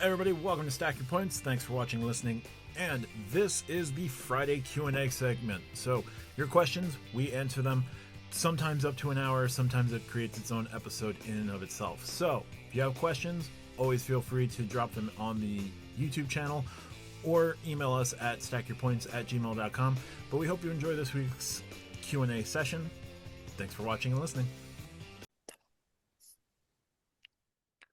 Everybody, welcome to Stack Your Points. Thanks for watching and listening. And this is the Friday Q&A segment. So your questions, we answer them, sometimes up to an hour, sometimes it creates its own episode in and of itself. So if you have questions, always feel free to drop them on the YouTube channel or email us at stackyourpoints@gmail.com. But we hope you enjoy this week's Q&A session. Thanks for watching and listening.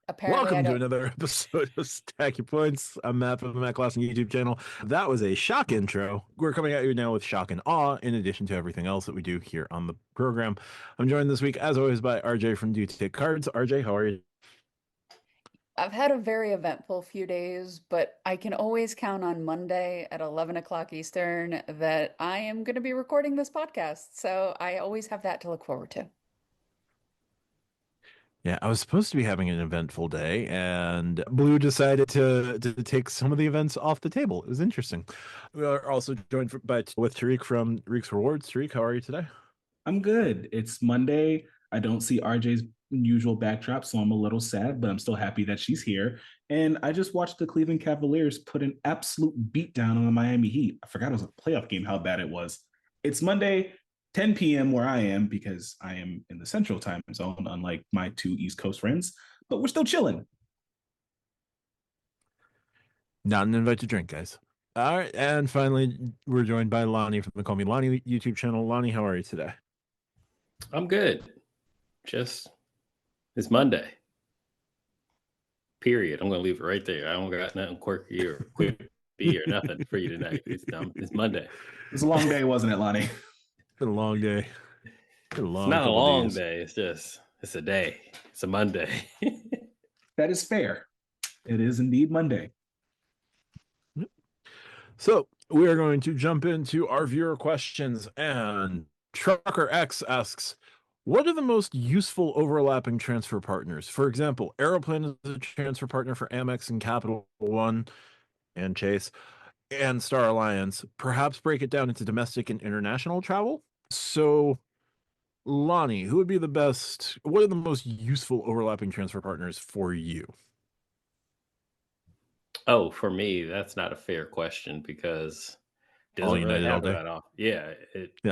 Apparently, Welcome to another episode of Stack Your Points. I'm Matt from the Matt Clausen YouTube channel. That was a shock intro. We're coming at you now with shock and awe, in addition to everything else that we do here on the program. I'm joined this week, as always, by RJ from Do Take Cards. RJ, how are you? I've had a very eventful few days, but I can always count on Monday at 11 o'clock Eastern that I am going to be recording this podcast. So I always have that to look forward to. Yeah, I was supposed to be having an eventful day, and Blue decided to take some of the events off the table. It was interesting. We are also joined with Tariq from Tariq's Rewards. Tariq, how are you today? I'm good. It's Monday. I don't see RJ's usual backdrop, so I'm a little sad, but I'm still happy that she's here. And I just watched the Cleveland Cavaliers put an absolute beatdown on the Miami Heat. I forgot it was a playoff game, how bad it was. It's Monday, 10 p.m. where I am because I am in the Central Time Zone, unlike my two East Coast friends, but we're still chilling. Not an invite to drink, guys. All right, and finally, we're joined by Lonnie from the Call Me Lonnie YouTube channel. Lonnie, how are you today? I'm good. It's Monday. Period. I'm going to leave it right there. I don't got nothing quirky or quippy or nothing for you tonight. It's Monday. It's a long day, wasn't it, Lonnie? It's been a long day. It's not a long day. It's a day. It's a Monday. That is fair. It is indeed Monday. So we are going to jump into our viewer questions, and Trucker X asks, what are the most useful overlapping transfer partners? For example, Aeroplan is a transfer partner for Amex and Capital One and Chase and Star Alliance. Perhaps break it down into domestic and international travel. So, Lonnie, who would be the best? What are the most useful overlapping transfer partners for you? Oh, for me, that's not a fair question because it doesn't really have that off. Yeah,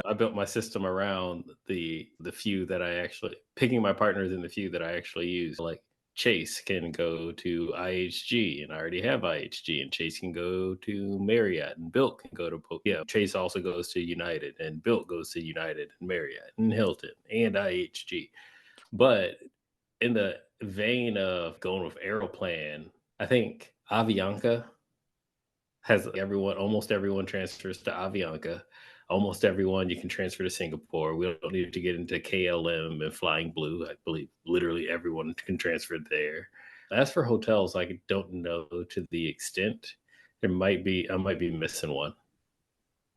I built my system around the few that I actually picking my partners in the few that I actually use. Like Chase can go to IHG, and I already have IHG, and Chase can go to Marriott, and Bilt can go to Chase also goes to United, and Bilt goes to United and Marriott and Hilton and IHG. But in the vein of going with Aeroplan, I think Avianca has almost everyone transfers to Avianca. Almost everyone you can transfer to Singapore. We don't need to get into KLM and Flying Blue. I believe literally everyone can transfer there. As for hotels, I don't know to the extent. I might be missing one.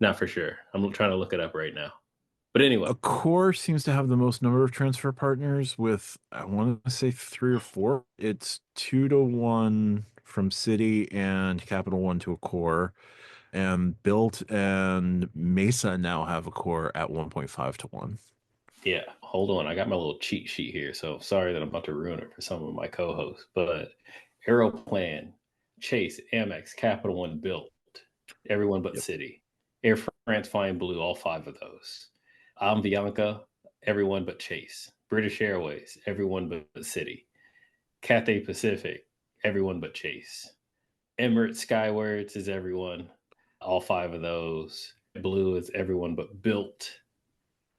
Not for sure. I'm trying to look it up right now. But anyway, Accor seems to have the most number of transfer partners with, I want to say 3 or 4. It's 2-1 from Citi and Capital One to Accor, and Bilt and Mesa now have Accor at 1.5-1. Yeah, hold on. I got my little cheat sheet here, so sorry that I'm about to ruin it for some of my co-hosts. But Aeroplan, Chase, Amex, Capital One, Bilt, everyone but Citi. Air France, Flying Blue, all 5 of those. Avianca, everyone but Chase. British Airways, everyone but Citi. Cathay Pacific, everyone but Chase. Emirates Skywards is everyone, all 5 of those. Blue is everyone but Bilt.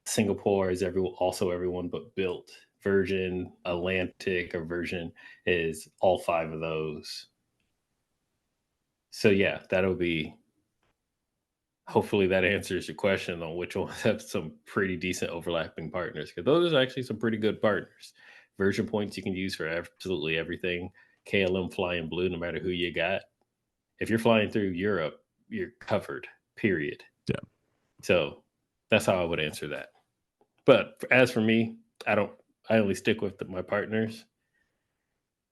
Singapore is also everyone but Bilt. Virgin Atlantic or Virgin is all 5 of those. So yeah, that'll be. Hopefully that answers your question on which ones have some pretty decent overlapping partners, because those are actually some pretty good partners. Virgin points you can use for absolutely everything. KLM, Flying Blue, no matter who you got. If you're flying through Europe, you're covered, period. Yeah. So that's how I would answer that. But as for me, I only stick with my partners.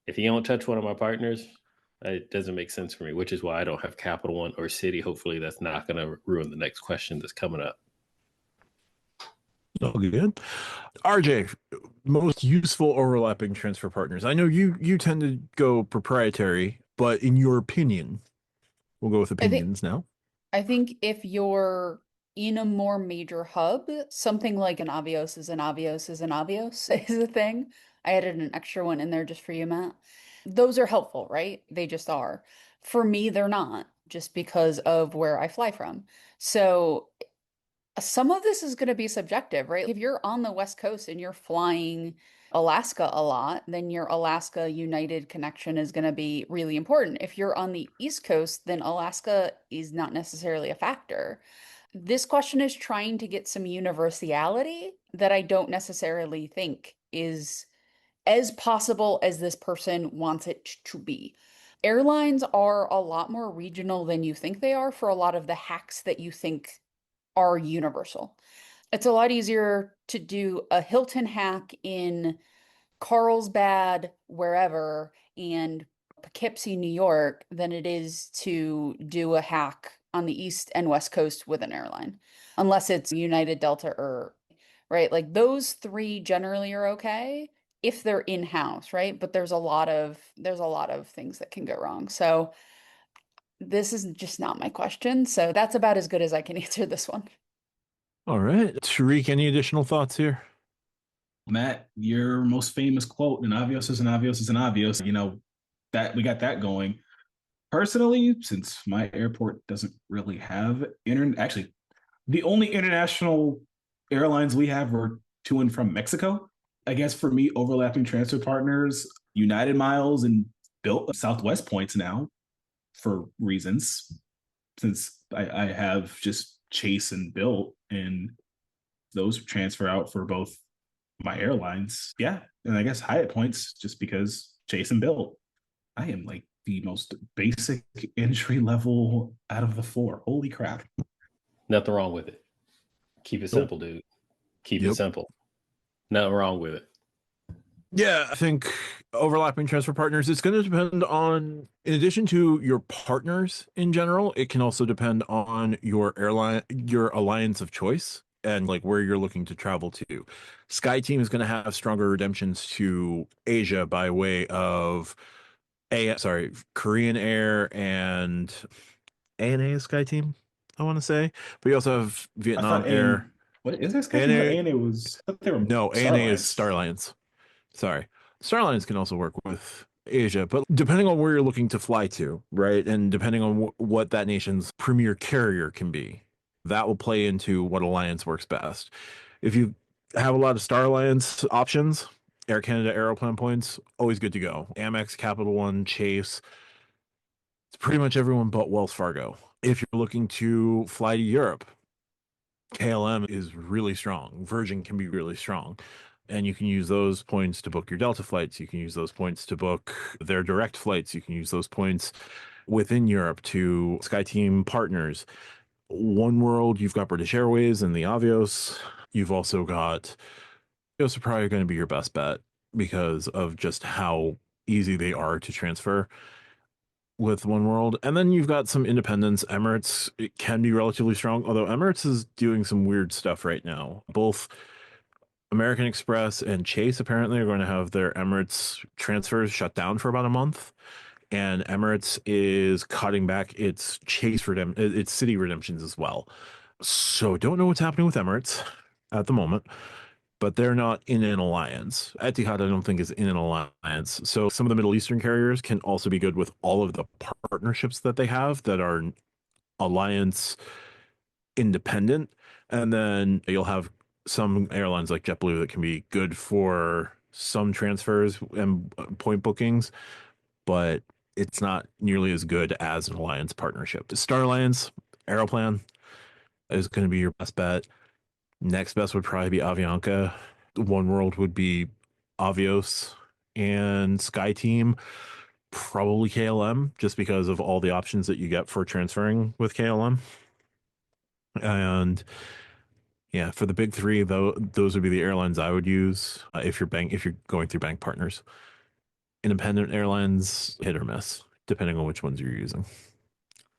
If you don't touch one of my partners, it doesn't make sense for me, which is why I don't have Capital One or Citi. Hopefully that's not going to ruin the next question that's coming up. Oh, good. RJ, most useful overlapping transfer partners. I know you tend to go proprietary. But in your opinion, we'll go with I think opinions now. I think if you're in a more major hub, something like an Avios is an Avios is an Avios is a thing. I added an extra one in there just for you, Matt. Those are helpful, right? They just are. For me, they're not, just because of where I fly from. So some of this is going to be subjective, right? If you're on the West Coast and you're flying Alaska a lot, then your Alaska United connection is going to be really important. If you're on the East Coast, then Alaska is not necessarily a factor. This question is trying to get some universality that I don't necessarily think is as possible as this person wants it to be. Airlines are a lot more regional than you think they are for a lot of the hacks that you think are universal. It's a lot easier to do a Hilton hack in Carlsbad, wherever, and Poughkeepsie, New York, than it is to do a hack on the East and West Coast with an airline, unless it's United, Delta, or right. Like those three generally are okay if they're in-house, right? But there's a lot of things that can go wrong. So this is just not my question. So that's about as good as I can answer this one. All right. Tariq, any additional thoughts here? Matt, your most famous quote, an Avios is an Avios is an Avios, that we got that going. Personally, since my airport doesn't really have internet, actually, the only international airlines we have are to and from Mexico. I guess for me, overlapping transfer partners, United Miles and built Southwest points now for reasons, since I have just Chase and built, and those transfer out for both my airlines. Yeah. And I guess Hyatt points just because Chase and built. I am like the most basic entry level out of the four. Holy crap. Nothing wrong with it. Keep it Nope. simple, dude. Keep Yep. it simple. Nothing wrong with it. Yeah, I think overlapping transfer partners, it's going to depend on, in addition to your partners in general, it can also depend on your airline, your alliance of choice, and like where you're looking to travel to. SkyTeam is going to have stronger redemptions to Asia by way of Korean Air and ANA is SkyTeam, I want to say. But you also have I Vietnam thought Air. what is that SkyTeam? ANA, ANA was, I thought they were no, ANA is Starlines. Star Alliance. Sorry. Star Alliance can also work with Asia, but depending on where you're looking to fly to, right? And depending on what that nation's premier carrier can be, that will play into what alliance works best. If you have a lot of Star Alliance options, Air Canada Aeroplan points, always good to go. Amex, Capital One, Chase, it's pretty much everyone but Wells Fargo. If you're looking to fly to Europe, KLM is really strong. Virgin can be really strong. And you can use those points to book your Delta flights. You can use those points to book their direct flights. You can use those points within Europe to SkyTeam partners. One World, you've got British Airways and the Avios. You've also got, those are probably going to be your best bet because of just how easy they are to transfer with One World. And then you've got some independents. Emirates, it can be relatively strong, although Emirates is doing some weird stuff right now. Both American Express and Chase apparently are going to have their Emirates transfers shut down for about a month. And Emirates is cutting back its its Citi redemptions as well. So don't know what's happening with Emirates at the moment, but they're not in an alliance. Etihad, I don't think, is in an alliance. So some of the Middle Eastern carriers can also be good with all of the partnerships that they have that are alliance independent. And then you'll have some airlines like JetBlue that can be good for some transfers and point bookings, but it's not nearly as good as an alliance partnership. The Star Alliance, Aeroplan is going to be your best bet. Next best would probably be Avianca. One World would be Avios, and SkyTeam, probably KLM, just because of all the options that you get for transferring with KLM. And yeah, for the big three, though, those would be the airlines I would use if you're going through bank partners. Independent airlines, hit or miss, depending on which ones you're using.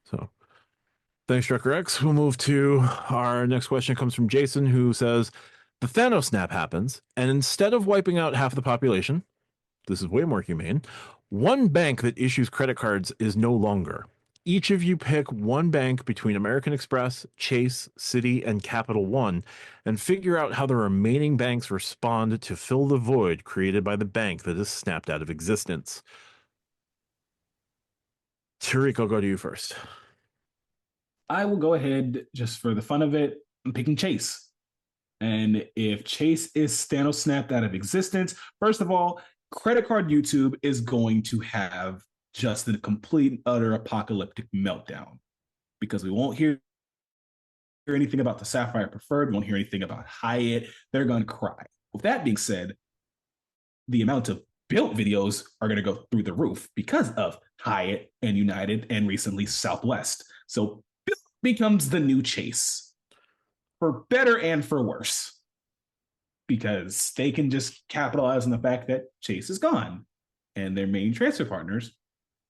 So thanks, Trucker X. We'll move to our next question. It comes from Jason, who says, the Thanos Snap happens, and instead of wiping out half the population, this is way more humane, One bank that issues credit cards is no longer. Each of you pick one bank between American Express, Chase, Citi, and Capital One, and figure out how the remaining banks respond to fill the void created by the bank that is snapped out of existence. Tariq, I'll go to you first. I will go ahead just for the fun of it. I'm picking Chase. And if Chase is Thanos snapped out of existence, first of all, credit card YouTube is going to have just a complete, utter apocalyptic meltdown because we won't hear anything about the Sapphire Preferred. We won't hear anything about Hyatt. They're going to cry. With that being said, the amount of built videos are going to go through the roof because of Hyatt and United and recently Southwest. So built becomes the new Chase for better and for worse because they can just capitalize on the fact that Chase is gone and their main transfer partners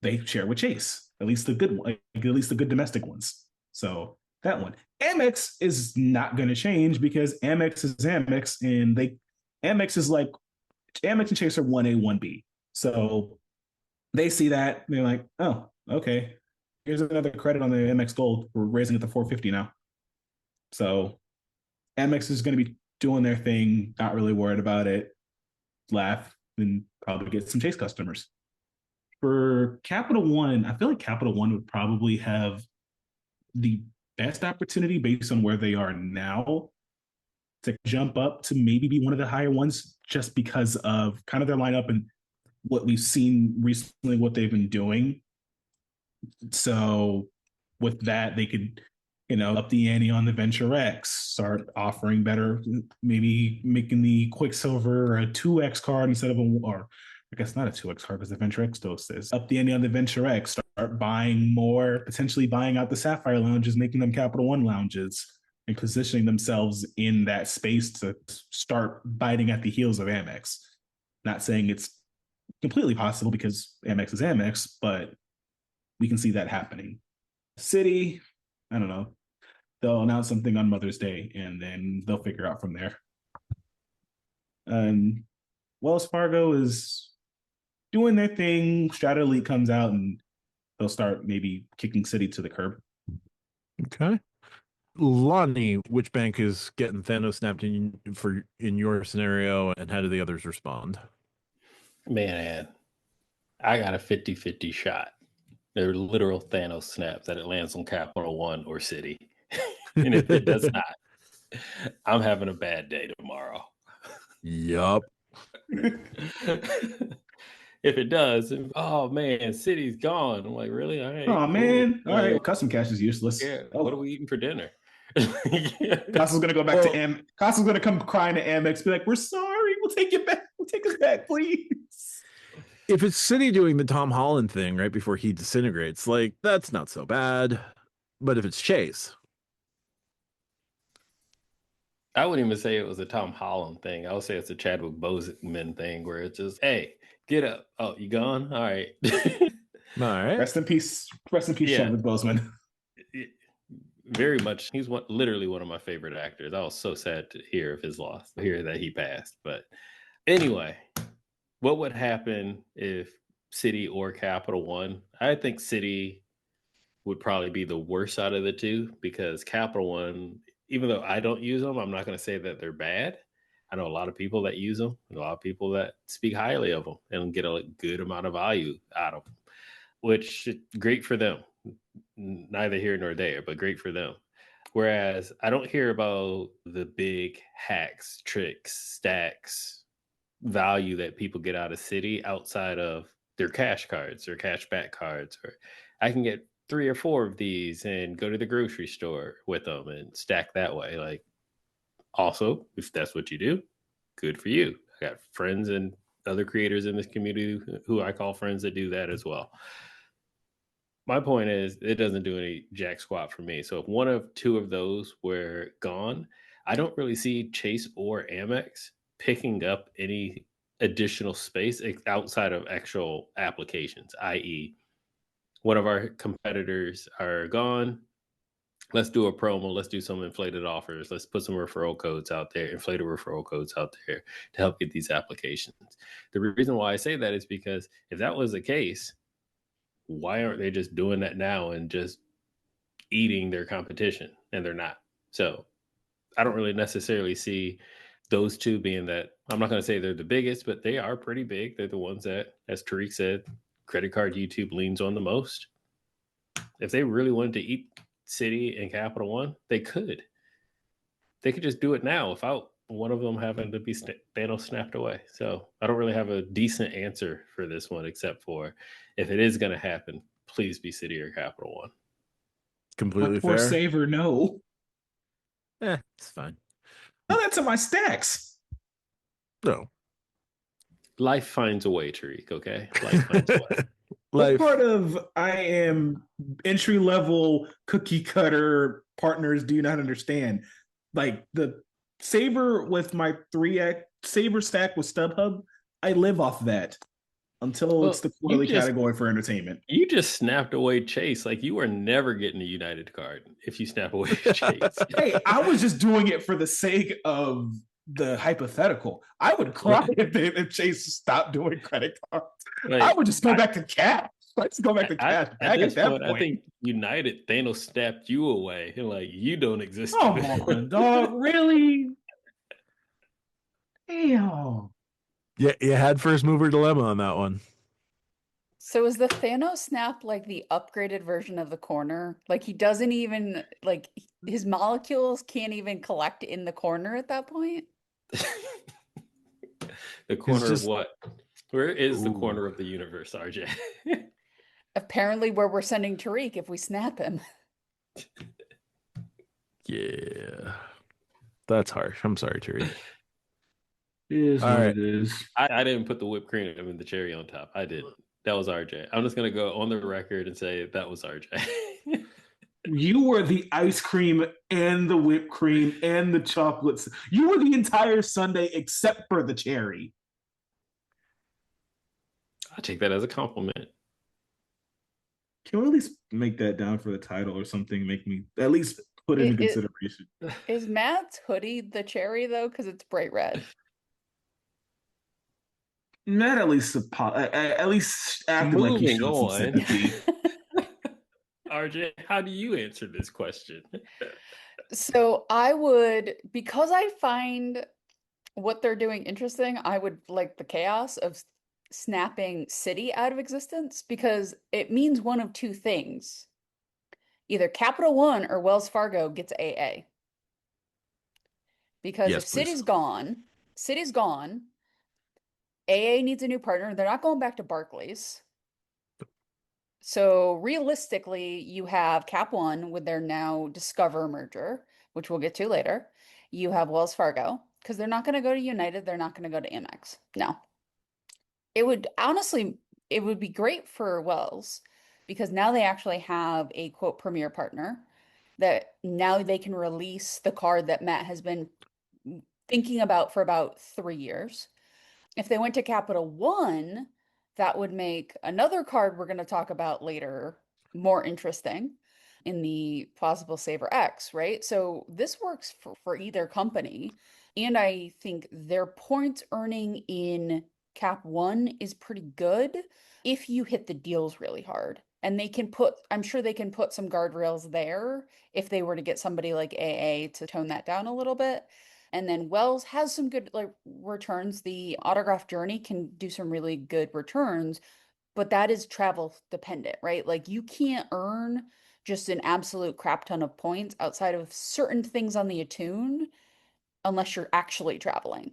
they share with Chase, at least the good one, at least the good domestic ones. So that one. Amex is not going to change because Amex is Amex, and Amex is like Amex and Chase are 1A, 1B. So they see that they're like, oh, okay. Here's another credit on the Amex Gold. We're raising it to 450 now. So Amex is going to be doing their thing, not really worried about it, laugh, and probably get some Chase customers. For Capital One, I feel like Capital One would probably have the best opportunity based on where they are now to jump up to maybe be one of the higher ones just because of kind of their lineup and what we've seen recently, what they've been doing. So with that, they could, up the ante on the Venture X, start offering better, maybe making the Quicksilver a 2X card instead of or I guess not a 2X card because the Venture X still exists. Up the ante on the Venture X, start buying more, potentially buying out the Sapphire lounges, making them Capital One lounges, and positioning themselves in that space to start biting at the heels of Amex. Not saying it's completely possible because Amex is Amex, but we can see that happening. Citi, I don't know. They'll announce something on Mother's Day and then they'll figure out from there. And Wells Fargo is doing their thing. Strata Elite comes out and they'll start maybe kicking Citi to the curb. Okay. Lonnie, which bank is getting Thanos snapped in your scenario, and how do the others respond? Man, I got a 50-50 shot. They're literal Thanos snap that it lands on Capital One or Citi. And if it does not, I'm having a bad day tomorrow. Yup. If it does, oh man, Citi's gone. I'm like, really? All right. Oh cool. man! All right, custom cash is useless. Yeah. Oh. What are we eating for dinner? Costco's gonna go back to Costco's gonna come crying to Amex, be like, "We're sorry. We'll take you back. We'll take us back, please." If it's Citi doing the Tom Holland thing right before he disintegrates, like that's not so bad. But if it's Chase, I wouldn't even say it was a Tom Holland thing. I would say it's a Chadwick Boseman thing where it's just, hey, get up. Oh, you gone? All right. all right. Rest in peace, Yeah. Chadwick Boseman. Very much. He's literally one of my favorite actors. I was so sad to hear of his loss, to hear that he passed. But anyway, what would happen if Citi or Capital One? I think Citi would probably be the worst out of the two because Capital One, even though I don't use them, I'm not going to say that they're bad. I know a lot of people that use them, and a lot of people that speak highly of them and get a good amount of value out of them, which is great for them. Neither here nor there, but great for them. Whereas I don't hear about the big hacks, tricks, stacks, value that people get out of Citi outside of their cash cards or cash back cards. Or I can get 3 or 4 of these and go to the grocery store with them and stack that way. Like, also, if that's what you do, good for you. I got friends and other creators in this community who I call friends that do that as well. My point is, it doesn't do any jack squat for me. So if one of 2 of those were gone, I don't really see Chase or Amex picking up any additional space outside of actual applications, i.e., one of our competitors are gone. let's do a promo. Let's do some inflated offers. Let's put some referral codes out there, inflated referral codes out there to help get these applications. The reason why I say that is because if that was the case, why aren't they just doing that now and just eating their competition? And they're not. So I don't really necessarily see those two being that. I'm not going to say they're the biggest, but they are pretty big. They're the ones that, as Tariq said, credit card YouTube leans on the most. If they really wanted to eat Citi and Capital One, they could. They could just do it now without one of them having to be Thanos snapped away. So I don't really have a decent answer for this one, except for if it is going to happen, please be Citi or Capital One. Completely My poor fair. saver, no. It's fine. Oh, that's in my stacks. No. Life finds a way, Tariq, okay? Life finds a way. What part of I am entry level cookie cutter partners do you not understand? Like the Saber with my 3X Saber stack with StubHub, I live off that until it's the quarterly category for entertainment. You just snapped away Chase. Like you were never getting a United card if you snap away Chase. Hey, I was just doing it for the sake of the hypothetical. I would cry if Chase stopped doing credit cards. Like, I would just go back to cash. Let's go back to cash. At that point, I think United Thanos snapped you away. Like you don't exist. Come on, dog. Really? Damn. Yeah, you had first mover dilemma on that one. So is the Thanos Snap like the upgraded version of the corner? Like he doesn't even like his molecules can't even collect in the corner at that point? The corner of what? Where is the corner of the universe, RJ? Apparently where we're sending Tariq if we snap him. Yeah. That's harsh. I'm sorry, Tariq. It is what it is. I didn't put the whipped cream and the cherry on top. I didn't. That was RJ. I'm just going to go on the record and say that was RJ. You were the ice cream and the whipped cream and the chocolates. You were the entire sundae except for the cherry. I'll take that as a compliment. Can we at least make that down for the title or something? Make me at least put it into consideration. Is Matt's hoodie the cherry though? Because it's bright red. Matt at least acting like he showed some sympathy. RJ, how do you answer this question? So I would, because I find what they're doing interesting, I would like the chaos of snapping Citi out of existence because it means one of two things. Either Capital One or Wells Fargo gets AA. Because if Citi's gone, AA needs a new partner. They're not going back to Barclays. So realistically, you have Cap One with their now Discover merger, which we'll get to later. You have Wells Fargo, because they're not going to go to United. They're not going to go to Amex. No. It would be great for Wells because now they actually have a quote premier partner that now they can release the card that Matt has been thinking about for about 3 years. If they went to Capital One, that would make another card we're going to talk about later more interesting in the possible Saver X, right? So this works for either company. And I think their points earning in Cap One is pretty good if you hit the deals really hard. And I'm sure they can put some guardrails there if they were to get somebody like AA to tone that down a little bit. And then Wells has some good returns. The autograph journey can do some really good returns, but that is travel dependent, right? Like you can't earn just an absolute crap ton of points outside of certain things on the Attune unless you're actually traveling.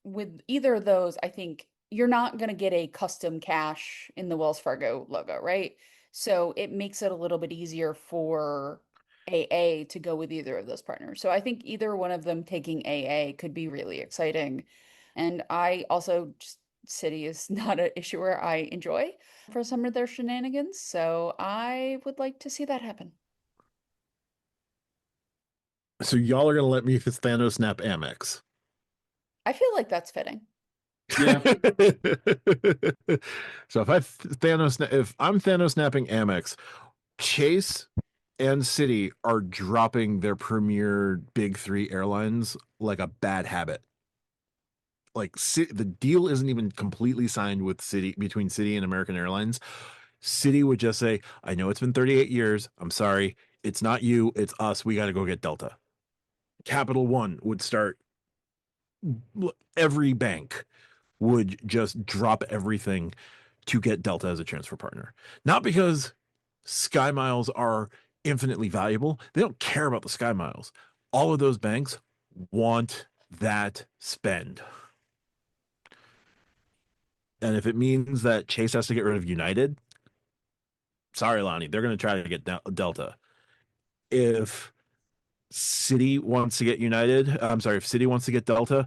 With either of those, I think you're not going to get a custom cash in the Wells Fargo logo, right? So it makes it a little bit easier for AA to go with either of those partners. So I think either one of them taking AA could be really exciting. And I also Citi is not an issuer I enjoy for some of their shenanigans. So I would like to see that happen. So y'all are gonna let me Thanos snap Amex. I feel like that's fitting. Yeah. So if I'm Thanos snapping Amex, Chase and Citi are dropping their premier big three airlines like a bad habit. Like the deal isn't even completely signed with Citi between Citi and American Airlines. Citi would just say, "I know it's been 38 years. I'm sorry. It's not you, it's us. We got to go get Delta." Capital One would start every bank would just drop everything to get Delta as a transfer partner. Not because Sky Miles are infinitely valuable. They don't care about the Sky Miles. All of those banks want that spend. And if it means that Chase has to get rid of United, sorry, Lonnie, they're going to try to get Delta. If Citi wants to get United, I'm sorry, if Citi wants to get Delta,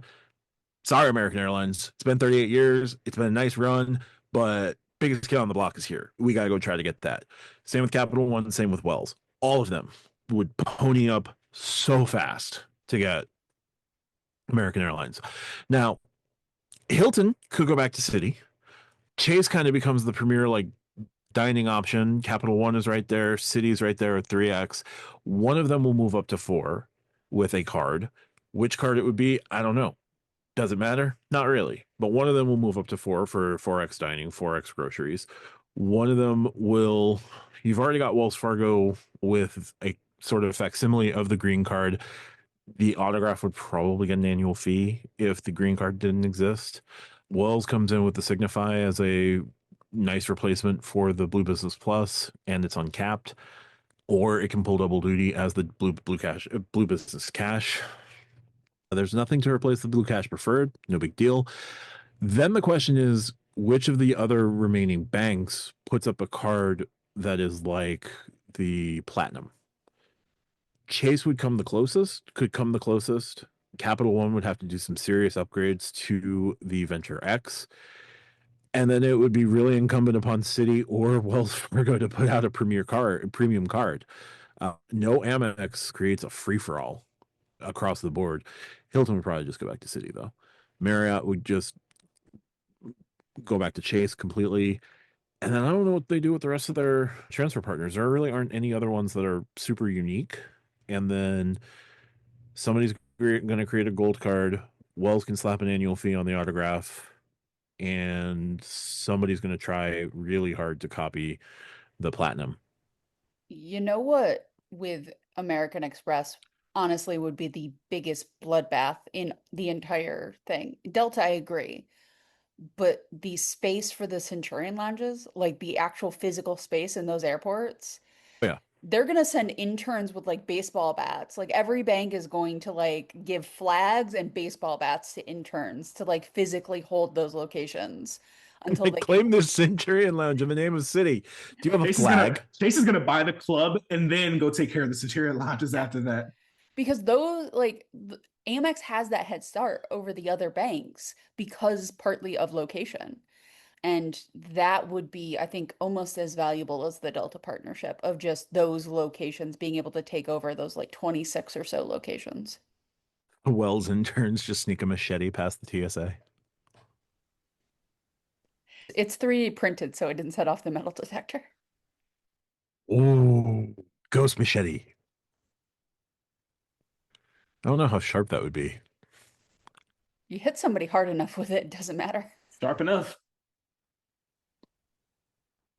sorry, American Airlines. It's been 38 years. It's been a nice run, but biggest kid on the block is here. We got to go try to get that. Same with Capital One, same with Wells. All of them would pony up so fast to get American Airlines. Now, Hilton could go back to Citi. Chase kind of becomes the premier like dining option. Capital One is right there. Citi's right there at 3X. One of them will move up to 4 with a card. Which card it would be, I don't know. Does it matter? Not really. But one of them will move up to 4 for 4X dining, 4X groceries. One of them will, you've already got Wells Fargo with a sort of facsimile of the green card. The autograph would probably get an annual fee if the green card didn't exist. Wells comes in with the Signify as a nice replacement for the Blue Business Plus, and it's uncapped. Or it can pull double duty as the Blue Business Cash. There's nothing to replace the Blue Cash Preferred. No big deal. Then the question is, which of the other remaining banks puts up a card that is like the Platinum? Chase would come the closest, could come the closest. Capital One would have to do some serious upgrades to the Venture X. And then it would be really incumbent upon Citi or Wells Fargo to put out a premium card. No Amex creates a free for all across the board. Hilton would probably just go back to Citi though. Marriott would just go back to Chase completely. And then I don't know what they do with the rest of their transfer partners. There really aren't any other ones that are super unique. And then somebody's going to create a gold card. Wells can slap an annual fee on the autograph. And somebody's going to try really hard to copy the Platinum. You know what, with American Express, honestly, would be the biggest bloodbath in the entire thing. Delta, I agree. But the space for the Centurion lounges, like the actual physical space in those airports, Yeah. they're gonna send interns with like baseball bats. Like every bank is going to like give flags and baseball bats to interns to like physically hold those locations until they can. Claim the Centurion Lounge in the name of Citi. Do you have a Chase flag? Chase is gonna buy the club and then go take care of the Centurion lounges Yeah. after that. Because those like Amex has that head start over the other banks because partly of location. And that would be, I think, almost as valuable as the Delta partnership of just those locations being able to take over those like 26 or so locations. Wells interns just sneak a machete past the TSA. It's 3D printed, so it didn't set off the metal detector. Oh, ghost machete. I don't know how sharp that would be. You hit somebody hard enough with it, it doesn't matter. Sharp enough.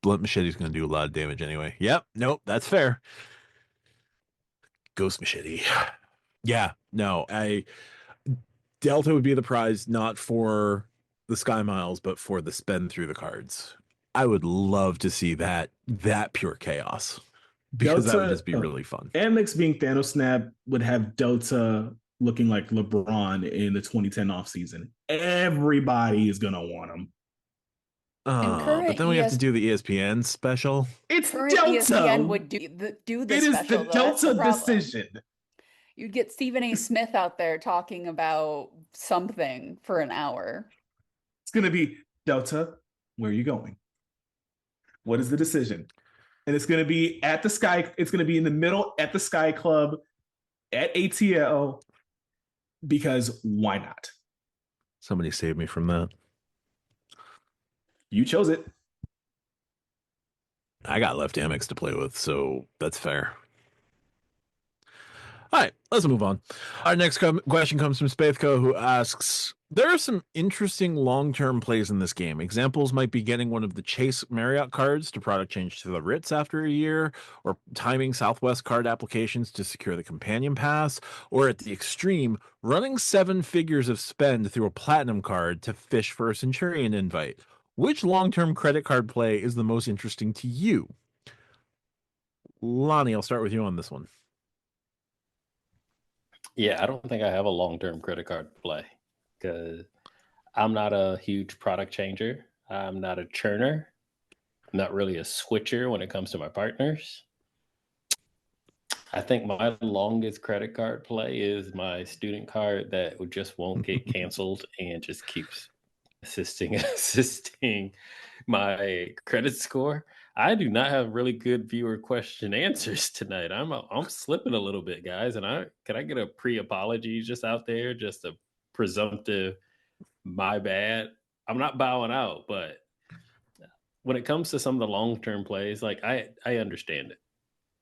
Blunt machete's going to do a lot of damage anyway. Yep. Nope. That's fair. Ghost machete. Yeah. No. Delta would be the prize not for the Sky Miles, but for the spend through the cards. I would love to see that pure chaos because that would just be really fun. Amex being Thanos Snap would have Delta looking like LeBron in the 2010 offseason. Everybody is gonna want him. But then we have to do the ESPN special. It's Current Delta. ESPN would do the It special. is the Delta decision. You'd get Stephen A. Smith out there talking about something for an hour. It's gonna be Delta. Where are you going? What is the decision? And it's gonna be at the Sky. It's gonna be in the middle at the Sky Club at ATL because why not? Somebody save me from that. You chose it. I got left Amex to play with, so that's fair. All right, let's move on. Our next question comes from Spathco, who asks, there are some interesting long-term plays in this game. Examples might be getting one of the Chase Marriott cards to product change to the Ritz after a year, or timing Southwest card applications to secure the companion pass, or at the extreme, running 7 figures of spend through a platinum card to fish for a Centurion invite. Which long-term credit card play is the most interesting to you? Lonnie, I'll start with you on this one. Yeah, I don't think I have a long-term credit card play because I'm not a huge product changer. I'm not a churner. I'm not really a switcher when it comes to my partners. I think my longest credit card play is my student card that just won't get canceled and just keeps assisting my credit score. I do not have really good viewer question answers tonight. I'm slipping a little bit, guys, and I get a pre-apology just out there, just a presumptive my bad. I'm not bowing out, but when it comes to some of the long-term plays, like I understand it.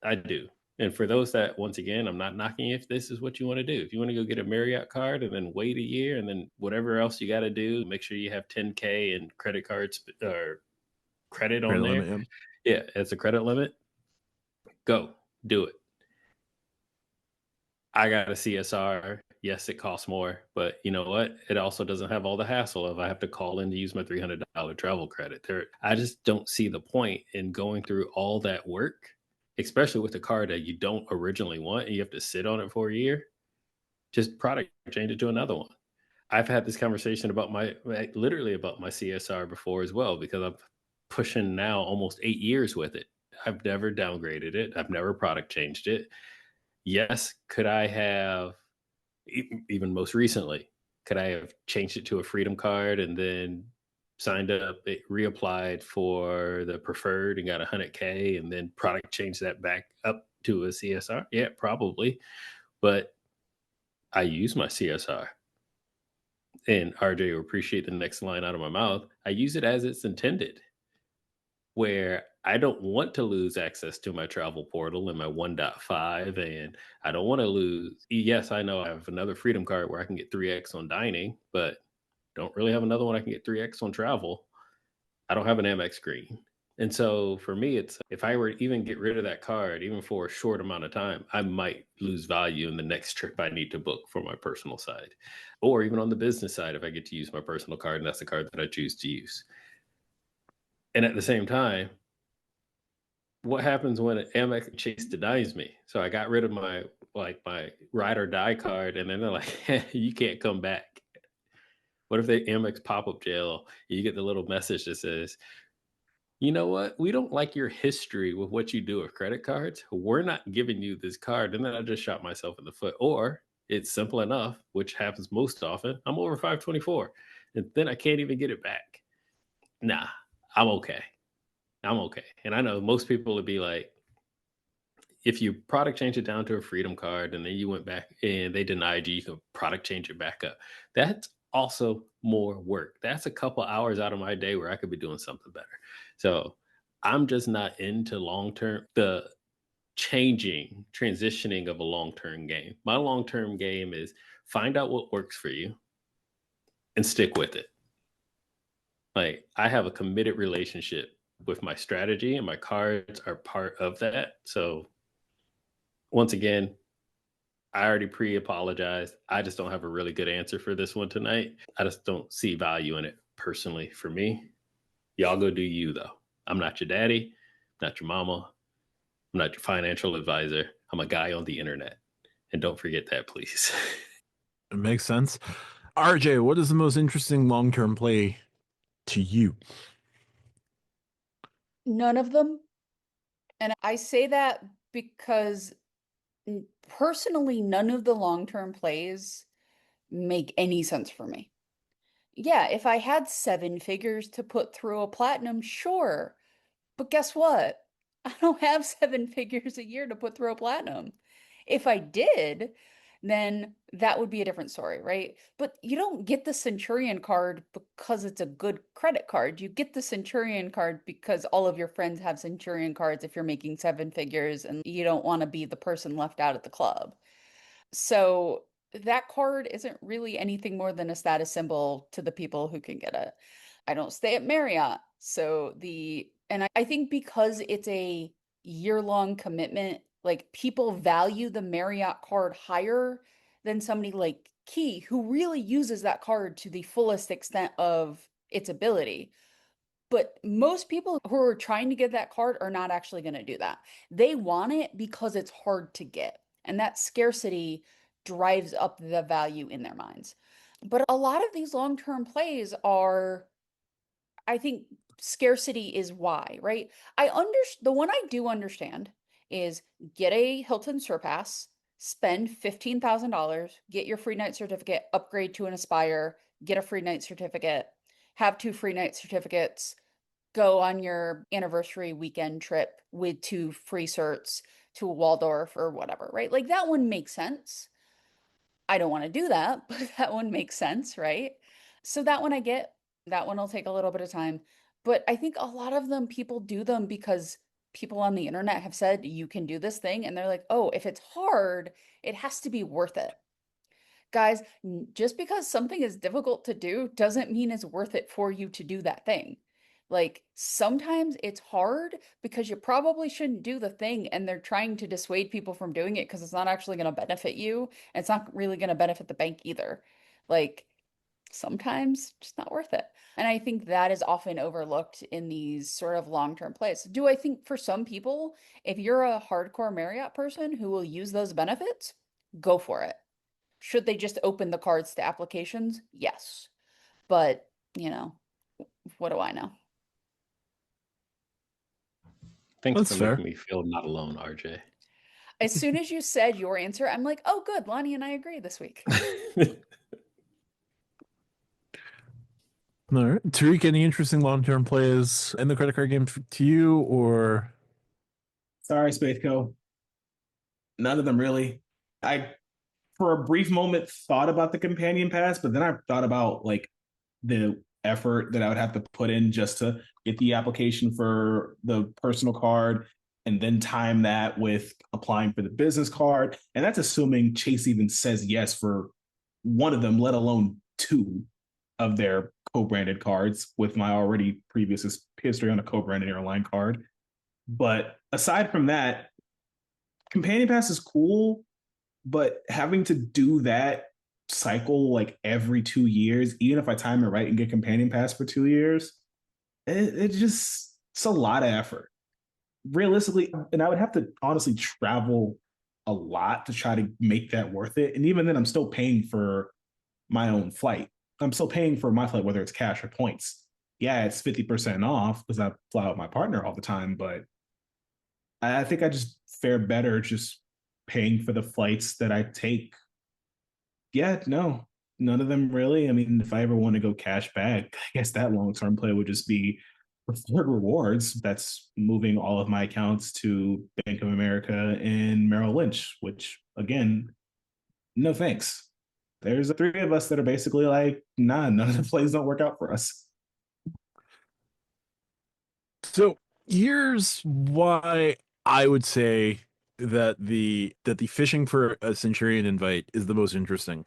I do. And for those that, once again, I'm not knocking if this is what you want to do. If you want to go get a Marriott card and then wait a year and then whatever else you got to do, make sure you have 10K in credit cards or credit on there. Limit, Yeah, as a credit limit. Go do it. I got a CSR. Yes, it costs more, but you know what? It also doesn't have all the hassle of I have to call in to use my $300 travel credit. I just don't see the point in going through all that work, especially with a card that you don't originally want and you have to sit on it for a year. Just product change it to another one. I've had this conversation about literally about my CSR before as well, because I'm pushing now almost 8 years with it. I've never downgraded it. I've never product changed it. Yes, could I have, even most recently, could I have changed it to a Freedom card and then signed up, it reapplied for the preferred and got 100K and then product changed that back up to a CSR? Yeah, probably. But I use my CSR. And RJ will appreciate the next line out of my mouth. I use it as it's intended, where I don't want to lose access to my travel portal and my 1.5. And I don't want to lose. Yes, I know I have another Freedom card where I can get 3X on dining, but don't really have another one I can get 3X on travel. I don't have an Amex Green. And so for me, it's if I were to even get rid of that card, even for a short amount of time, I might lose value in the next trip I need to book for my personal side. Or even on the business side, if I get to use my personal card and that's the card that I choose to use. And at the same time, what happens when Amex Chase denies me? So I got rid of my ride or die card, and then they're like, you can't come back. What if they Amex pop-up jail? You get the little message that says, you know what? We don't like your history with what you do with credit cards. We're not giving you this card. And then I just shot myself in the foot. Or it's simple enough, which happens most often. I'm over 524, and then I can't even get it back. Nah, I'm okay. I'm okay. And I know most people would be like, if you product change it down to a Freedom card and then you went back and they denied you, you can product change it back up. That's also more work. That's a couple hours out of my day where I could be doing something better. So I'm just not into the transitioning of a long term game. My long term game is find out what works for you and stick with it. Like I have a committed relationship with my strategy, and my cards are part of that. So once again, I already pre-apologized. I just don't have a really good answer for this one tonight. I just don't see value in it personally for me. Y'all go do you though. I'm not your daddy, not your mama. I'm not your financial advisor. I'm a guy on the internet. And don't forget that, please. It makes sense. RJ, what is the most interesting long-term play to you? None of them. And I say that because personally, none of the long-term plays make any sense for me. Yeah, if I had 7 figures to put through a platinum, sure. But guess what? I don't have 7 figures a year to put through a platinum. If I did, then that would be a different story, right? But you don't get the Centurion card because it's a good credit card. You get the Centurion card because all of your friends have Centurion cards if you're making 7 figures and you don't want to be the person left out at the club. So that card isn't really anything more than a status symbol to the people who can get it. I don't stay at Marriott. And I think because it's a year-long commitment, like people value the Marriott card higher than somebody like Key, who really uses that card to the fullest extent of its ability. But most people who are trying to get that card are not actually going to do that. They want it because it's hard to get. And that scarcity drives up the value in their minds. But a lot of these long-term plays are, I think scarcity is why, right? The one I do understand is get a Hilton Surpass, spend $15,000, get your free night certificate, upgrade to an Aspire, get a free night certificate, have two free night certificates, go on your anniversary weekend trip with two free certs to Waldorf or whatever, right? Like that one makes sense. I don't want to do that, but that one makes sense, right? So that one I get, that one will take a little bit of time. But I think a lot of them, people do them because people on the internet have said you can do this thing. And they're like, oh, if it's hard, it has to be worth it. Guys, just because something is difficult to do doesn't mean it's worth it for you to do that thing. Like sometimes it's hard because you probably shouldn't do the thing and they're trying to dissuade people from doing it because it's not actually going to benefit you and it's not really going to benefit the bank either. Like sometimes just not worth it. And I think that is often overlooked in these sort of long-term plays. Do I think for some people, if you're a hardcore Marriott person who will use those benefits, go for it. Should they just open the cards to applications? Yes. But, what do I know? Thanks That's for fair. making me feel not alone, RJ. As soon as you said your answer, I'm like, oh, good. Lonnie and I agree this week. All right. Tariq, any interesting long-term plays in the credit card game to you, or Sorry, Spaceco. None of them really. I, for a brief moment, thought about the companion pass, but then I thought about like the effort that I would have to put in just to get the application for the personal card and then time that with applying for the business card. And that's assuming Chase even says yes for one of them, let alone two of their co-branded cards with my already previous history on a co-branded airline card. But aside from that, companion pass is cool, but having to do that cycle like every 2 years, even if I time it right and get companion pass for 2 years, it's a lot of effort. Realistically, and I would have to honestly travel a lot to try to make that worth it. And even then, I'm still paying for my own flight. I'm still paying for my flight, whether it's cash or points. Yeah, it's 50% off because I fly with my partner all the time, but I think I just fare better just paying for the flights that I take. Yeah, no, none of them really. I mean, if I ever want to go cash back, I guess that long term play would just be preferred rewards. That's moving all of my accounts to Bank of America and Merrill Lynch, which again, no thanks. There's three of us that are basically like, nah, none of the plays don't work out for us. so here's why I would say that the fishing for a Centurion invite is the most interesting.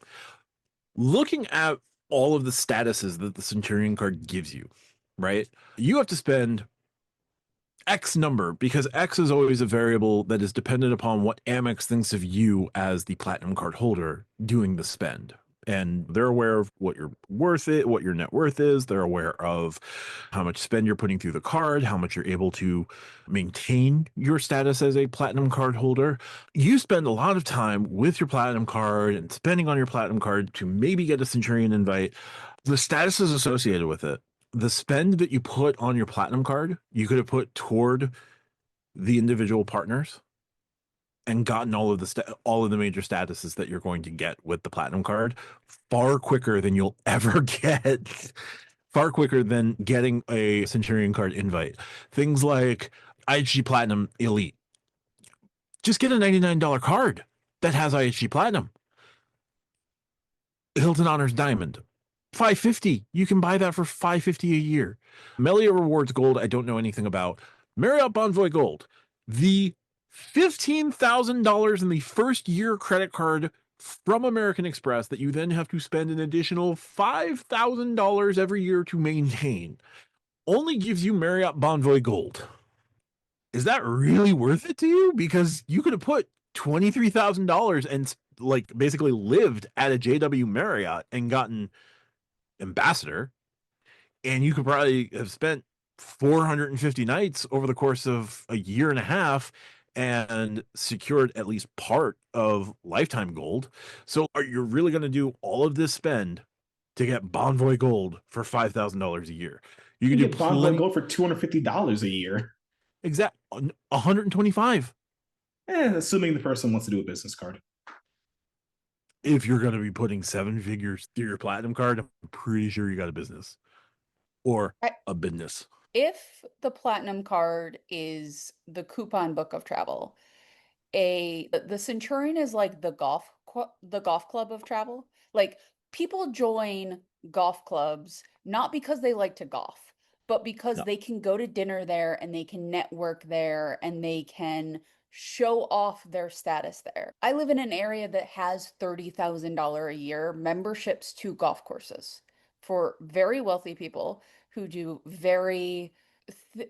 Looking at all of the statuses that the Centurion card gives you, right? You have to spend X number because X is always a variable that is dependent upon what Amex thinks of you as the platinum card holder doing the spend. And they're aware of what you're worth it, what your net worth is. They're aware of how much spend you're putting through the card, how much you're able to maintain your status as a platinum card holder. You spend a lot of time with your platinum card and spending on your platinum card to maybe get a Centurion invite. The status is associated with it. The spend that you put on your platinum card, you could have put toward the individual partners and gotten all of the major statuses that you're going to get with the platinum card far quicker than you'll ever get, far quicker than getting a Centurion card invite. Things like IHG Platinum Elite. Just get a $99 card that has IHG Platinum. Hilton Honors Diamond. 550. You can buy that for 550 a year. Melia Rewards Gold, I don't know anything about. Marriott Bonvoy Gold. The $15,000 in the first year credit card from American Express that you then have to spend an additional $5,000 every year to maintain only gives you Marriott Bonvoy Gold. Is that really worth it to you? Because you could have put $23,000 and like basically lived at a JW Marriott and gotten ambassador, and you could probably have spent 450 nights over the course of a year and a half and secured at least part of lifetime gold. So are you really going to do all of this spend to get Bonvoy Gold for $5,000 a year? You You can do get Bonvoy plenty. Gold for $250 a year. Exact 125 Assuming the person wants to do a business card. if you're going to be putting 7 figures through your platinum card. I'm pretty sure you got a business or a business. If the platinum card is the coupon book of travel, the Centurion is like the golf club of travel. Like people join golf clubs not because they like to golf, but because No. they can go to dinner there and they can network there and they can show off their status there. I live in an area that has $30,000 a year memberships to golf courses for very wealthy people who do very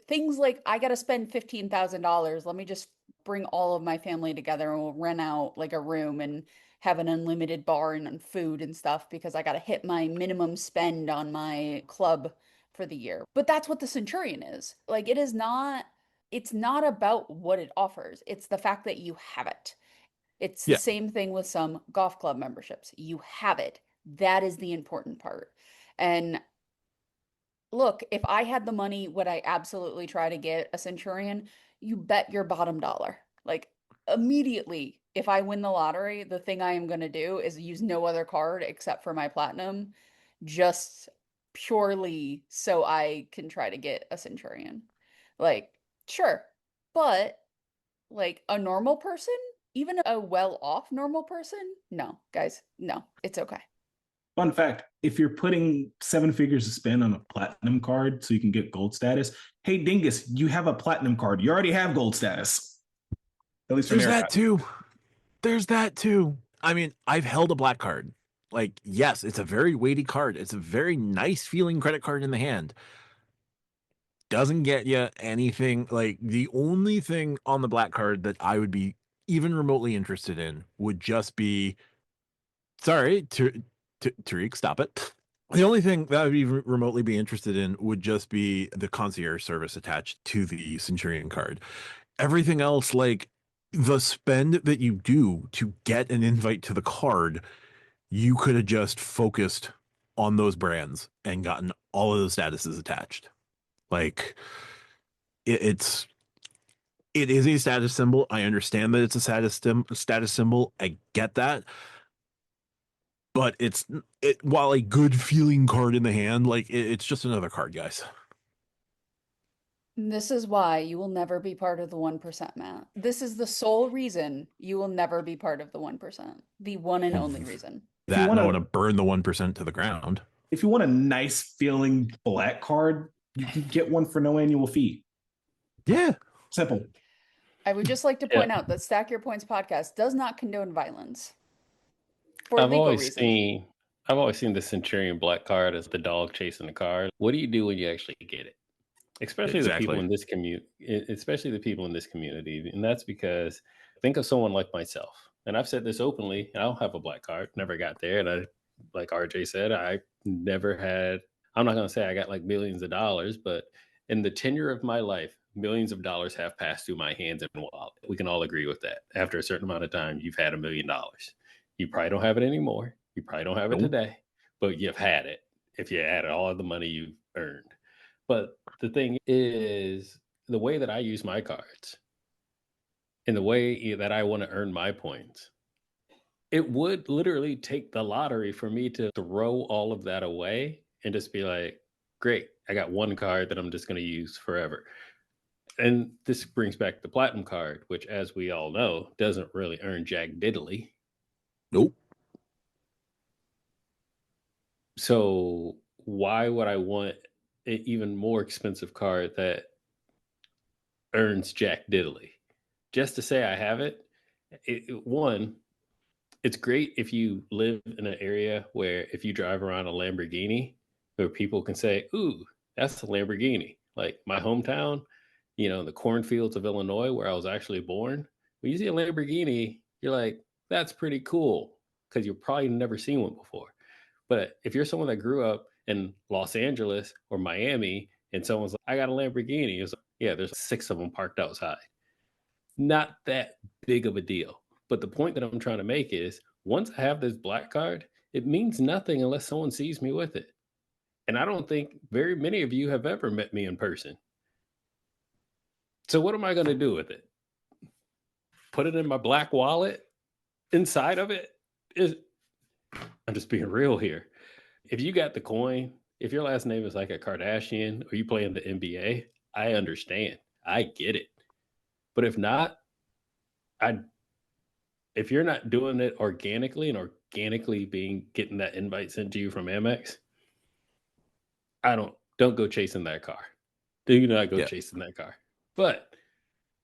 things like I got to spend $15,000. Let me just bring all of my family together and we'll rent out like a room and have an unlimited bar and food and stuff because I got to hit my minimum spend on my club for the year. But that's what the Centurion is. Like it's not about what it offers. It's the fact that you have it. It's the Yeah. same thing with some golf club memberships. You have it. That is the important part. And look, if I had the money, would I absolutely try to get a Centurion? You bet your bottom dollar. Like immediately, if I win the lottery, the thing I am going to do is use no other card except for my platinum, just purely so I can try to get a Centurion. Like, sure. But like a normal person, even a well-off normal person, no, guys, no, it's okay. Fun fact, if you're putting 7 figures to spend on a platinum card so you can get gold status, hey Dingus, you have a platinum card. You already have gold status. At least for There's Marriott. that too. There's that too. I mean, I've held a black card. Like, yes, it's a very weighty card. It's a very nice feeling credit card in the hand. Doesn't get you anything. Like, the only thing on the black card that I would be even remotely interested in would just be sorry, Tariq, stop it. The only thing that I would even remotely be interested in would just be the concierge service attached to the Centurion card. Everything else, like the spend that you do to get an invite to the card, you could have just focused on those brands and gotten all of those statuses attached. Like it's it is a status symbol. I understand that it's a status symbol. I get that. But while a good feeling card in the hand, like it's just another card, guys. This is why you will never be part of the 1%, Matt. This is the sole reason you will never be part of the 1%. The one and only reason. If you That and I want want to burn the 1% to the ground. if you want a nice feeling black card, you can get one for no annual fee. Yeah. Simple. I would just like to point out that Stack Your Points podcast does not condone violence for I've legal always reasons. seen I've always seen the Centurion black card as the dog chasing the card. What do you do when you actually get it? Especially the people Exactly. in this community, especially the people in this community, and that's because think of someone like myself, and I've said this openly. I don't have a black card, never got there, and I, like RJ said, I never had. I'm not going to say I got like millions of dollars, but in the tenure of my life, millions of dollars have passed through my hands and wallet. We can all agree with that. After a certain amount of time, you've had $1 million. You probably don't have it anymore. You probably don't have it Nope. today, but you've had it if you added all of the money you've earned. But the thing is, the way that I use my cards and the way that I want to earn my points, it would literally take the lottery for me to throw all of that away and just be like, great, I got one card that I'm just going to use forever. And this brings back the platinum card, which, as we all know, doesn't really earn jack diddly. Nope. So why would I want an even more expensive card that earns jack diddly? Just to say I have it, one, it's great if you live in an area where if you drive around a Lamborghini, where people can say, "Ooh, that's a Lamborghini." Like my hometown, the cornfields of Illinois, where I was actually born. When you see a Lamborghini, you're like, "That's pretty cool," because you've probably never seen one before. But if you're someone that grew up in Los Angeles or Miami, and someone's like, "I got a Lamborghini," it's like, yeah, there's 6 of them parked outside. Not that big of a deal. But the point that I'm trying to make is once I have this black card, it means nothing unless someone sees me with it. And I don't think very many of you have ever met me in person. So what am I going to do with it? Put it in my black wallet inside of it? Is I'm just being real here. If you got the coin, if your last name is like a Kardashian or you play in the NBA, I understand. I get it. But if not, I if you're not doing it organically and organically getting that invite sent to you from Amex, don't go chasing that car. Do not go chasing that car. But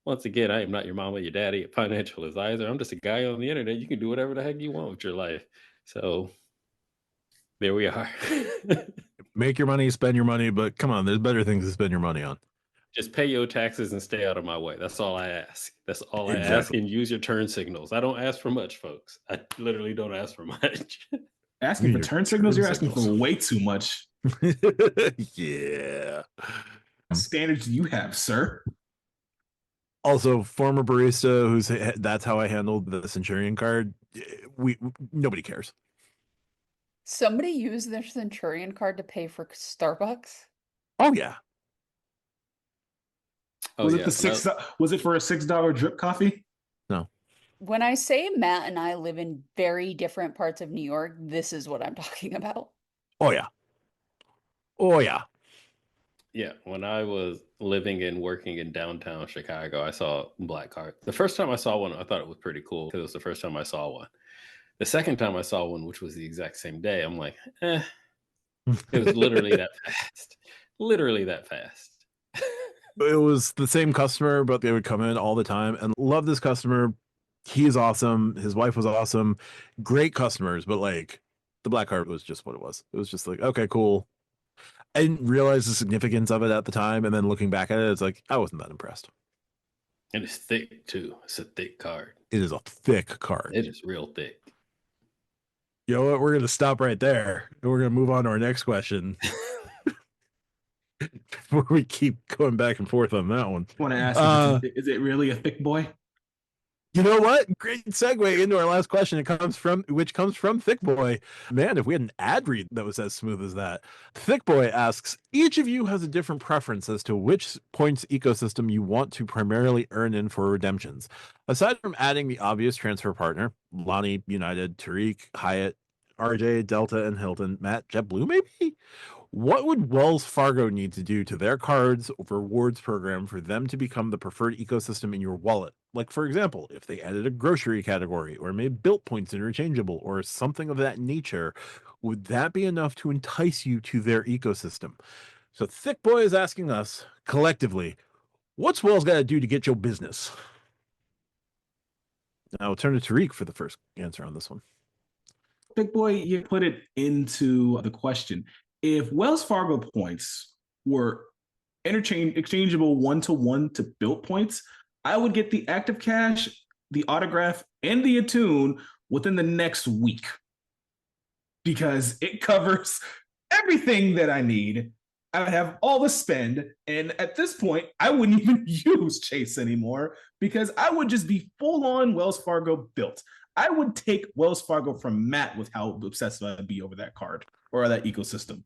once again, I am not your mama, your daddy, a financial advisor. I'm just a guy on the internet. You can do whatever the heck you want with your life. So there we are. Make your money, spend your money, but come on, there's better things to spend your money on. Just pay your taxes and stay out of my way. That's all I ask. That's all I ask. And use your turn signals. I don't ask for much, folks. I literally don't ask for much. Asking for turn signals? You're asking for way too much. Yeah. Standards you have, sir. Also, former barista that's how I handled the Centurion card. Nobody cares. Somebody used their Centurion card to pay for Starbucks? Oh yeah. Was it was it for a $6 drip coffee? No. When I say Matt and I live in very different parts of New York, this is what I'm talking about. Oh yeah. Oh yeah. Yeah, when I was living and working in downtown Chicago, I saw black card. The first time I saw one, I thought it was pretty cool because it was the first time I saw one. The second time I saw one, which was the exact same day, I'm like, It was literally that fast. Literally that fast. It was the same customer, but they would come in all the time and love this customer. He's awesome. His wife was awesome. Great customers, but like the black card was just what it was. It was just like, okay, cool. I didn't realize the significance of it at the time. And then looking back at it, it's like, I wasn't that impressed. And it's thick too. It's a thick card. It is a thick card. It is real thick. You know what? We're going to stop right there. And we're going to move on to our next question. Before we keep going back and forth on that one. I want to ask, is it really a thick boy? You know what? Great segue into our last question. Which comes from Thick Boy. Man, if we had an ad read that was as smooth as that. Thick Boy asks, each of you has a different preference as to which points ecosystem you want to primarily earn in for redemptions. Aside from adding the obvious transfer partner, Lonnie, United, Tariq, Hyatt, RJ, Delta, and Hilton, Matt, JetBlue, maybe? What would Wells Fargo need to do to their cards rewards program for them to become the preferred ecosystem in your wallet? Like, for example, if they added a grocery category or made built points interchangeable or something of that nature, would that be enough to entice you to their ecosystem? So Thick Boy is asking us collectively, what's Wells got to do to get your business? Now I'll turn to Tariq for the first answer on this one. Thick Boy, you put it into the question. If Wells Fargo points were exchangeable one-to-one to built points, I would get the active cash, the autograph, and the attune within the next week because it covers everything that I need. I would have all the spend, and at this point, I wouldn't even use Chase anymore because I would just be full-on Wells Fargo built. I would take Wells Fargo from Matt with how obsessed I'd be over that card or that ecosystem.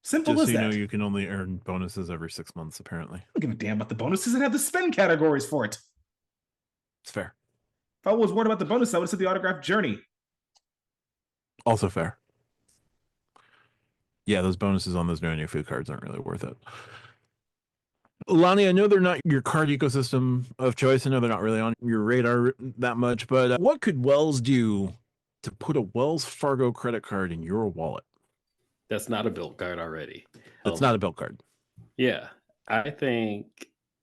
Simple Just as so that. you know, you can only earn bonuses every 6 months, apparently. I don't give a damn about the bonuses and have the spend categories for it. It's fair. If I was worried about the bonus, I would have said the autograph journey. Also fair. Yeah, those bonuses on those no food cards aren't really worth it. Lonnie, I know they're not your card ecosystem of choice. I know they're not really on your radar that much, but what could Wells do to put a Wells Fargo credit card in your wallet? That's not a built card already. It's not a built card. Yeah. I think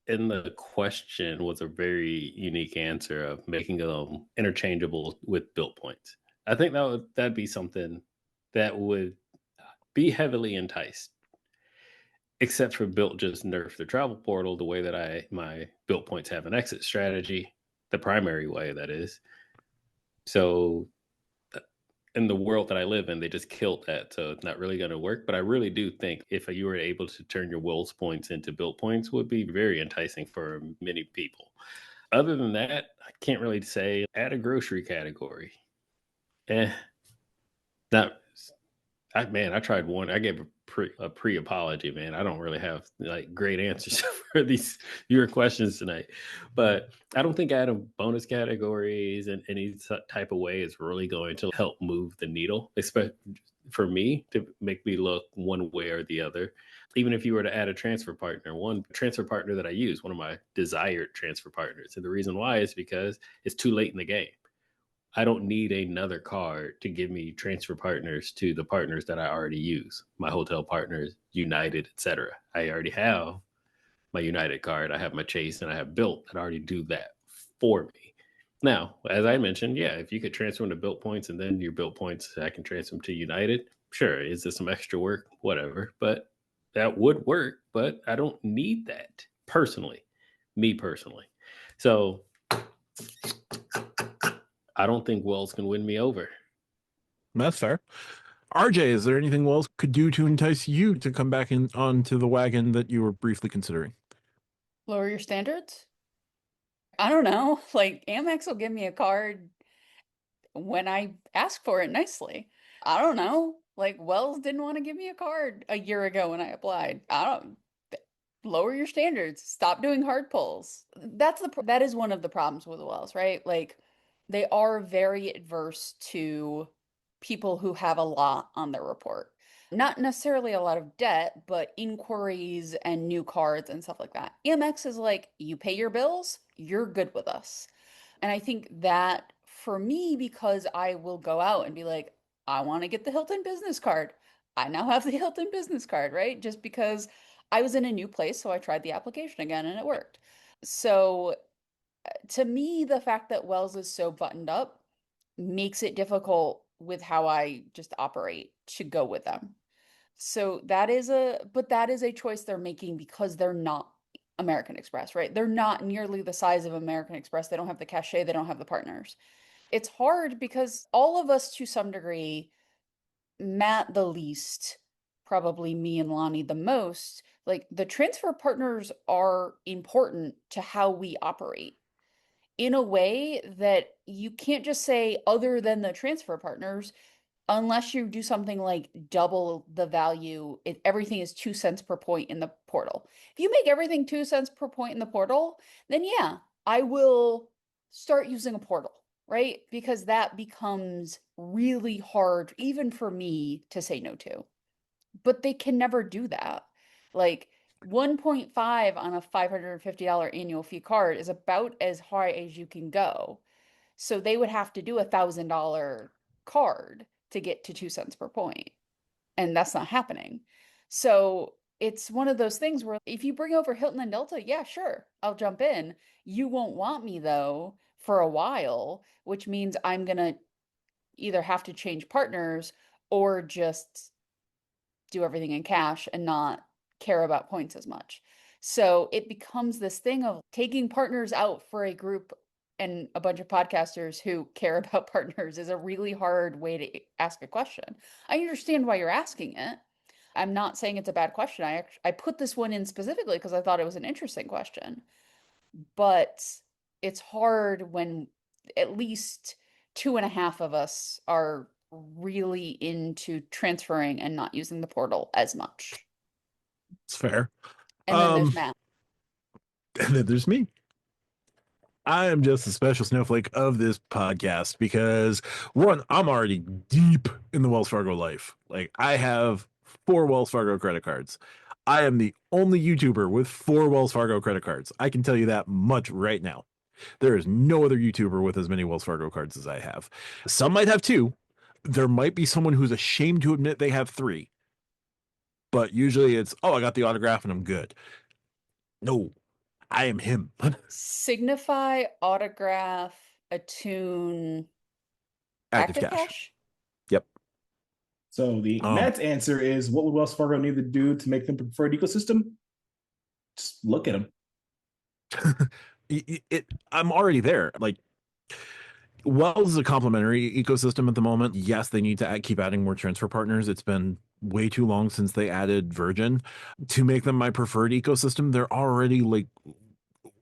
in the question was a very unique answer of making them interchangeable with built points. I think that'd be something that would be heavily enticed. Except for built just nerf the travel portal the way that my built points have an exit strategy, the primary way that is. So in the world that I live in, they just killed that. So it's not really going to work. But I really do think if you were able to turn your Wills points into built points would be very enticing for many people. Other than that, I can't really say. Add a grocery category. Eh, not. I tried one. I gave a pre apology, man. I don't really have like great answers for these your questions tonight, but I don't think adding bonus categories in any type of way is really going to help move the needle, especially for me to make me look one way or the other. Even if you were to add a transfer partner, one transfer partner that I use, one of my desired transfer partners, and the reason why is because it's too late in the game. I don't need another card to give me transfer partners to the partners that I already use, my hotel partners, United, etc. I already have my United card. I have my Chase and I have Built that already do that for me. Now, as I mentioned, yeah, if you could transfer them to Built points and then your Built points, I can transfer them to United. Sure, is this some extra work? Whatever, but that would work. But I don't need that personally, me personally. So I don't think Wells can win me over. That's fair. RJ, is there anything Wells could do to entice you to come back in onto the wagon that you were briefly considering? Lower your standards? I don't know. Like Amex will give me a card when I ask for it nicely. I don't know. Like Wells didn't want to give me a card a year ago when I applied. I don't lower your standards. Stop doing hard pulls. That is one of the problems with Wells, right? Like they are very adverse to people who have a lot on their report. Not necessarily a lot of debt, but inquiries and new cards and stuff like that. Amex is like, you pay your bills, you're good with us. And I think that for me, because I will go out and be like, I want to get the Hilton business card. I now have the Hilton business card, right? Just because I was in a new place, so I tried the application again and it worked. So to me, the fact that Wells is so buttoned up makes it difficult with how I just operate to go with them. So that is a choice they're making because they're not American Express, right? They're not nearly the size of American Express. They don't have the cachet, they don't have the partners. It's hard because all of us to some degree, Matt the least, probably me and Lonnie the most, like the transfer partners are important to how we operate in a way that you can't just say other than the transfer partners unless you do something like double the value. Everything is 2 cents per point in the portal. If you make everything 2 cents per point in the portal, then yeah, I will start using a portal, right? Because that becomes really hard even for me to say no to. But they can never do that. Like 1.5 on a $550 annual fee card is about as high as you can go. So they would have to do $1,000 card to get to 2 cents per point. And that's not happening. So it's one of those things where if you bring over Hilton and Delta, yeah, sure, I'll jump in. You won't want me though for a while, which means I'm going to either have to change partners or just do everything in cash and not care about points as much. So it becomes this thing of taking partners out for a group and a bunch of podcasters who care about partners is a really hard way to ask a question. I understand why you're asking it. I'm not saying it's a bad question. I put this one in specifically because I thought it was an interesting question. But it's hard when at least two and a half of us are really into transferring and not using the portal as much. It's fair. And then there's Matt. And then there's me. I am just a special snowflake of this podcast because one, I'm already deep in the Wells Fargo life. Like I have 4 Wells Fargo credit cards. I am the only YouTuber with 4 Wells Fargo credit cards. I can tell you that much right now. There is no other YouTuber with as many Wells Fargo cards as I have. Some might have 2. There might be someone who's ashamed to admit they have 3. But usually it's, oh, I got the autograph and I'm good. No, I am him. Signify, autograph, attune, Active active cash. cash? Yep. So the Um, Matt's answer is, what would Wells Fargo need to do to make them preferred ecosystem? Just look at them. I'm already there. Like, Wells is a complementary ecosystem at the moment. Yes, they need to keep adding more transfer partners. It's been way too long since they added Virgin to make them my preferred ecosystem. They're already like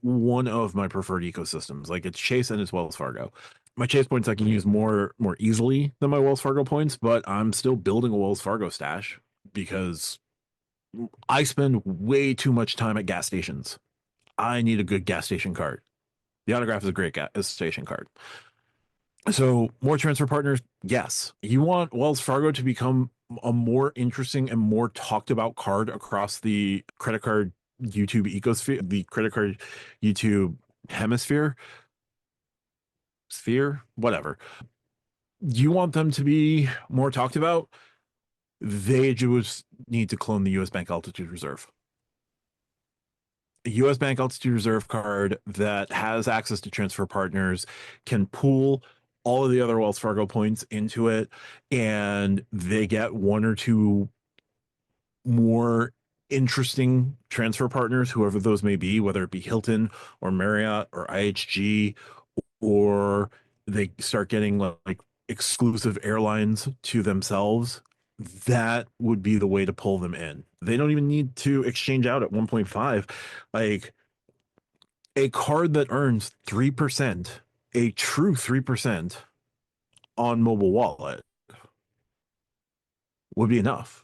one of my preferred ecosystems. Like, it's Chase and it's Wells Fargo. My Chase points I can use more easily than my Wells Fargo points, but I'm still building a Wells Fargo stash because I spend way too much time at gas stations. I need a good gas station card. The autograph is a great gas station card. So more transfer partners, yes. You want Wells Fargo to become a more interesting and more talked about card across the credit card YouTube ecosphere, the credit card YouTube hemisphere, sphere, whatever. You want them to be more talked about. They just need to clone the US Bank Altitude Reserve. A US Bank Altitude Reserve card that has access to transfer partners can pool all of the other Wells Fargo points into it, and they get one or two more interesting transfer partners, whoever those may be, whether it be Hilton or Marriott or IHG, or they start getting like exclusive airlines to themselves. That would be the way to pull them in. They don't even need to exchange out at 1.5. Like, a card that earns 3%, a true 3% on mobile wallet would be enough,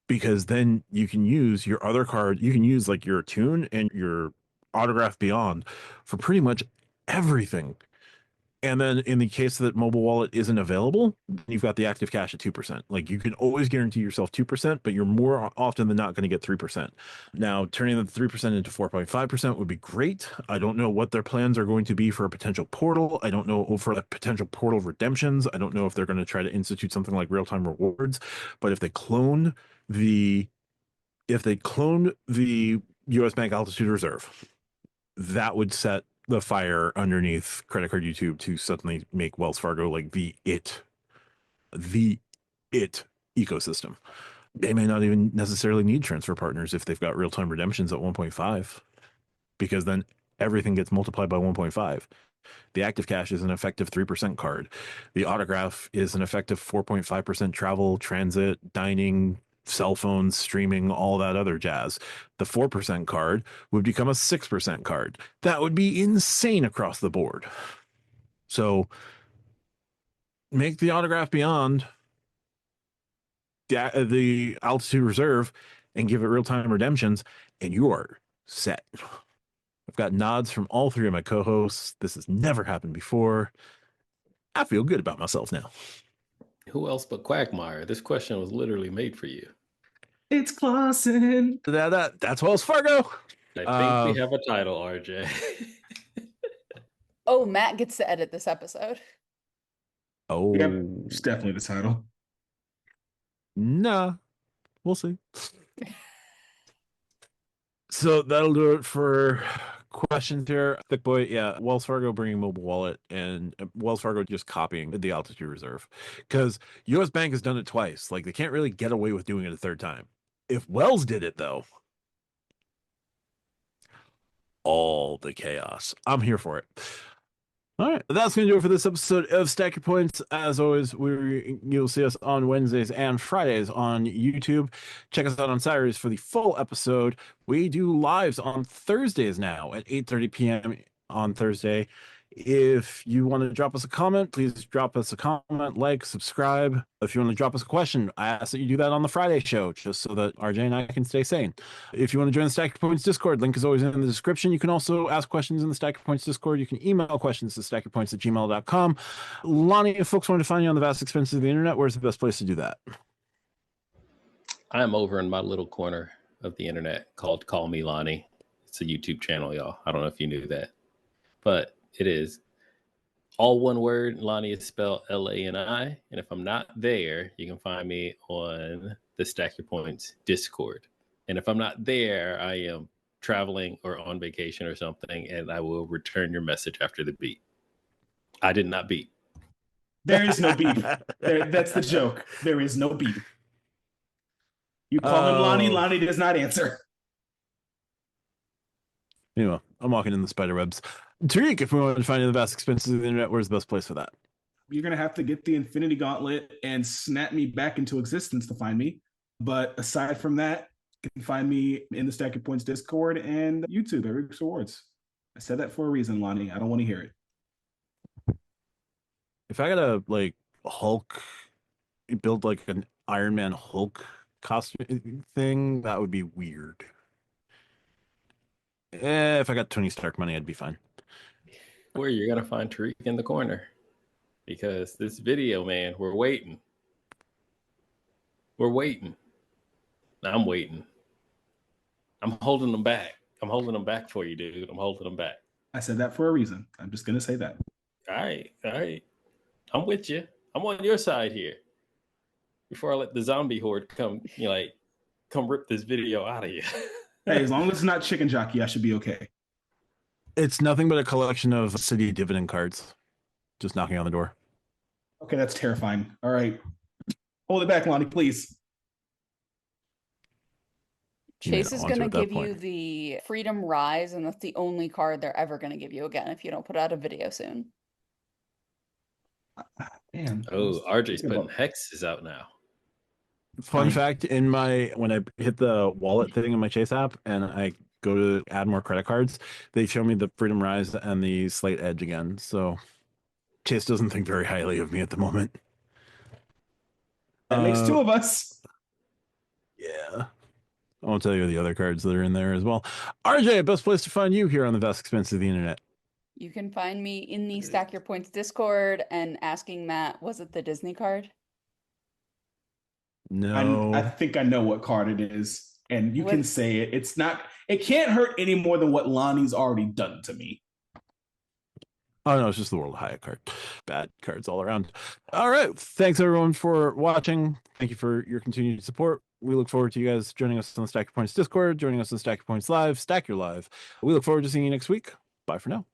because then you can use your other card. You can use like your Attune and your Autograph Beyond for pretty much everything. And then in the case that mobile wallet isn't available, you've got the active cash at 2%. Like, you can always guarantee yourself 2%, but you're more often than not going to get 3%. Now, turning the 3% into 4.5% would be great. I don't know what their plans are going to be for a potential portal. I don't know for potential portal redemptions. I don't know if they're going to try to institute something like real-time rewards. But the if they cloned the US Bank Altitude Reserve, that would set the fire underneath credit card YouTube to suddenly make Wells Fargo like the it ecosystem. They may not even necessarily need transfer partners if they've got real-time redemptions at 1.5, because then everything gets multiplied by 1.5. The active cash is an effective 3% card. The autograph is an effective 4.5% travel, transit, dining, cell phones, streaming, all that other jazz. The 4% card would become a 6% card. That would be insane across the board. So make the autograph beyond the altitude reserve and give it real-time redemptions, and you are set. I've got nods from all three of my co-hosts. This has never happened before. I feel good about myself now. Who else but Quagmire? This question was literally made for you. It's Clausen. That's Wells Fargo. I think we have a title, RJ. Oh, Matt gets to edit this episode. Oh, Yep, it's definitely the title. nah, we'll see. So that'll do it for questions here. Thick boy, yeah, Wells Fargo bringing mobile wallet, and Wells Fargo just copying the altitude reserve, because US Bank has done it twice. Like, they can't really get away with doing it a third time. If Wells did it though, all the chaos. I'm here for it. All right, that's going to do it for this episode of Stack Your Points. As always, you'll see us on Wednesdays and Fridays on YouTube. Check us out on Saturdays for the full episode. We do lives on Thursdays now at 8:30 p.m. on Thursday. If you want to drop us a comment, please drop us a comment, like, subscribe. If you want to drop us a question, I ask that you do that on the Friday show, just so that RJ and I can stay sane. If you want to join the Stack Your Points Discord, link is always in the description. You can also ask questions in the Stack Your Points Discord. You can email questions to stackyourpoints@gmail.com. Lonnie, if folks want to find you on the vast expenses of the internet, where's the best place to do that? I'm over in my little corner of the internet called Call Me Lonnie. It's a YouTube channel, y'all. I don't know if you knew that, but it is all one word. Lonnie is spelled Lani. And if I'm not there, you can find me on the Stack Your Points Discord. And if I'm not there, I am traveling or on vacation or something, and I will return your message after the beep. I did not beep. There is no beep. That's the joke. There is no beep. You call him Lonnie, Lonnie does not answer. Anyway, I'm walking in the spider webs. Tariq, if we want to find the vast expenses of the internet, where's the best place for that? You're going to have to get the Infinity Gauntlet and snap me back into existence to find me. But aside from that, you can find me in the Stack Your Points Discord and YouTube at Rick's Rewards. I said that for a reason, Lonnie. I don't want to hear it. If I gotta like Hulk, build like an Iron Man Hulk costume thing, that would be weird. If I got Tony Stark money, I'd be fine. Where you're gonna find Tariq in the corner, because this video, man, we're waiting. We're waiting. I'm waiting. I'm holding them back. I'm holding them back for you, dude. I'm holding them back. I said that for a reason. I'm just going to say that. All right. I'm with you. I'm on your side here. Before I let the zombie horde come rip this video out of you. Hey, as long as it's not Chicken Jockey, I should be okay. It's nothing but a collection of Citi dividend cards just knocking on the door. Okay, that's terrifying. All right. Hold it back, Lonnie, please. Chase is going to give you the Freedom Rise, and that's the only card they're ever going to give you again if you don't put out a video soon. Man. Oh, RJ's putting hexes out now. Fun fact, when I hit the wallet thing in my Chase app and I go to add more credit cards, they show me the Freedom Rise and the Slate Edge again. So Chase doesn't think very highly of me at the moment. That makes two of us. Yeah. I won't tell you the other cards that are in there as well. RJ, best place to find you here on the vast expense of the internet. You can find me in the Stack Your Points Discord and asking Matt, was it the Disney card? No. I think I know what card it is. And you can say it. It's not, it can't hurt any more than what Lonnie's already done to me. Oh, no, it's just the World of Hyatt card. Bad cards all around. All right. Thanks, everyone, for watching. Thank you for your continued support. We look forward to you guys joining us on the Stack Your Points Discord, joining us on Stack Your Points Live, Stack Your Live. We look forward to seeing you next week. Bye for now.